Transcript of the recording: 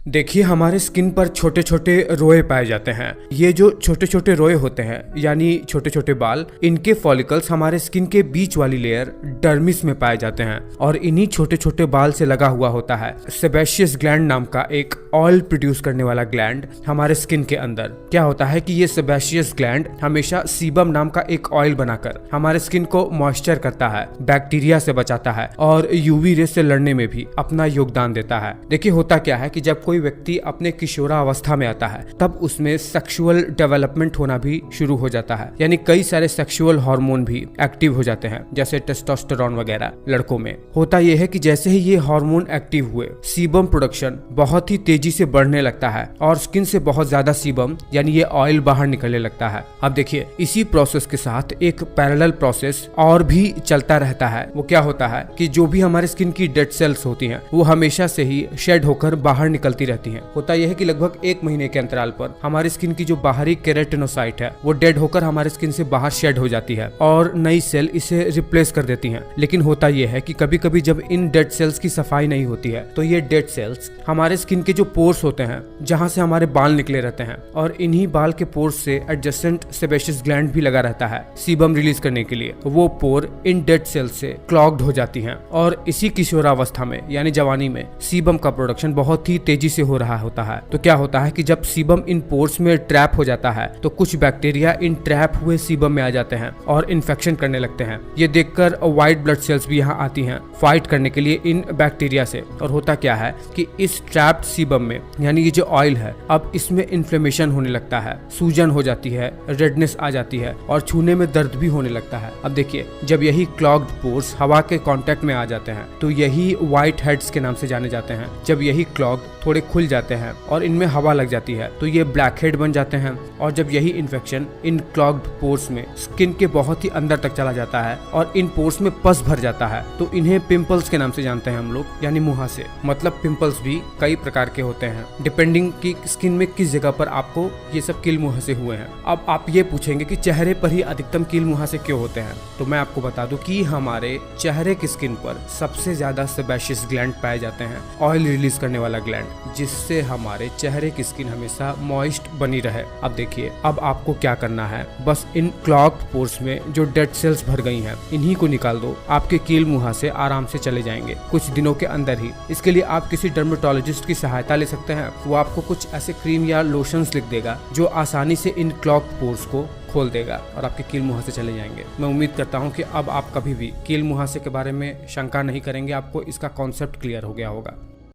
देखिए, हमारे स्किन पर छोटे छोटे रोए पाए जाते हैं। ये जो छोटे छोटे रोए होते हैं यानी छोटे छोटे बाल, इनके फॉलिकल्स हमारे स्किन के बीच वाली लेयर डर्मिस में पाए जाते हैं और इन्हीं छोटे छोटे बाल से लगा हुआ होता है सेबेशियस ग्लैंड नाम का एक ऑयल प्रोड्यूस करने वाला ग्लैंड हमारे स्किन के अंदर। क्या होता है कि ये सेबेशियस ग्लैंड हमेशा सीबम नाम का एक ऑयल बनाकर हमारे स्किन को मॉइस्चर करता है, बैक्टीरिया से बचाता है और यूवी रे से लड़ने में भी अपना योगदान देता है। देखिए, होता क्या है कि जब कोई व्यक्ति अपने किशोरावस्था में आता है तब उसमें सेक्सुअल डेवलपमेंट होना भी शुरू हो जाता है, यानी कई सारे सेक्सुअल हार्मोन भी एक्टिव हो जाते हैं, जैसे टेस्टोस्टेरोन वगैरह। लड़कों में होता यह है कि जैसे ही ये हार्मोन एक्टिव हुए, सीबम प्रोडक्शन बहुत ही तेजी से बढ़ने लगता है और स्किन से बहुत ज्यादा सीबम यानी ये ऑयल बाहर निकलने लगता है। अब देखिए, इसी प्रोसेस के साथ एक पैरेलल प्रोसेस और भी चलता रहता है। वो क्या होता है कि जो भी हमारे स्किन की डेड सेल्स होती हैं वो हमेशा से ही शेड होकर बाहर निकलती रहती हैं। होता यह है कि लगभग 1 महीने के अंतराल पर हमारी स्किन की जो बाहरी केराटिनोसाइट है वो डेड होकर हमारे स्किन से बाहर शेड हो जाती है और नई सेल इसे रिप्लेस कर देती हैं। लेकिन होता यह है कि कभी कभी जब इन डेड सेल्स की सफाई नहीं होती है तो ये डेड सेल्स हमारे स्किन के जो पोर्स होते हैं जहां से हमारे बाल निकले रहते हैं और इन्हीं बाल के पोर्स से एडजेसेंट सेबेशियस ग्लैंड भी लगा रहता है सीबम रिलीज करने के लिए। वो पोर इन डेड सेल्स से क्लॉग्ड हो जाती हैं और इसी किशोरावस्था में यानी जवानी में सीबम का प्रोडक्शन बहुत ही तेजी से हो रहा होता है। तो क्या होता है कि जब सीबम इन पोर्स में ट्रैप हो जाता है तो कुछ बैक्टीरिया इन ट्रैप हुए सीबम में आ जाते हैं और इन्फेक्शन करने लगते हैं। ये देखकर व्हाइट ब्लड सेल्स भी यहाँ आती हैं फाइट करने के लिए इन बैक्टीरिया से। और होता क्या है कि इस ट्रैप्ड सीबम में यानी ये जो ऑयल है, अब इसमें इन्फ्लेमेशन होने लगता है, सूजन हो जाती है, रेडनेस आ जाती है और छूने में दर्द भी होने लगता है। अब देखिए, जब यही क्लॉग्ड पोर्स हवा के कांटेक्ट में आ जाते हैं तो यही व्हाइट हेड्स के नाम से जाने जाते हैं। जब यही क्लॉग थोड़े खुल जाते हैं और इनमें हवा लग जाती है तो ये ब्लैक हेड बन जाते हैं। और जब यही इन्फेक्शन इन क्लॉग्ड पोर्स में स्किन के बहुत ही अंदर तक चला जाता है और इन पोर्स में पस भर जाता है तो इन्हें पिंपल्स के नाम से जानते हैं हम लोग, यानी मुहासे। मतलब पिंपल्स भी कई प्रकार के होते हैं डिपेंडिंग की स्किन में किस जगह पर आपको ये सब कील मुहासे हुए हैं। अब आप ये पूछेंगे कि चेहरे पर ही अधिकतम कील मुहासे क्यों होते हैं, तो मैं आपको बता दूं कि हमारे चेहरे की स्किन पर सबसे ज्यादा सेबेशियस ग्लैंड पाए जाते हैं, ऑयल रिलीज करने वाला ग्लैंड, जिससे हमारे चेहरे की स्किन हमेशा मॉइस्ट बनी रहे। अब देखिए, अब आपको क्या करना है, बस इन क्लॉग्ड पोर्स में जो डेड सेल्स भर गई हैं इन्हीं को निकाल दो, आपके कील मुहासे आराम से चले जाएंगे कुछ दिनों के अंदर ही। इसके लिए आप किसी डर्मेटोलॉजिस्ट की सहायता ले सकते हैं। वो आपको कुछ ऐसे क्रीम या लोशंस लिख देगा जो आसानी से इन क्लॉग्ड पोर्स को खोल देगा और आपके कील मुहासे चले जाएंगे। मैं उम्मीद करता हूं कि अब आप कभी भी कील मुहासे के बारे में शंका नहीं करेंगे, आपको इसका कॉन्सेप्ट क्लियर हो गया होगा।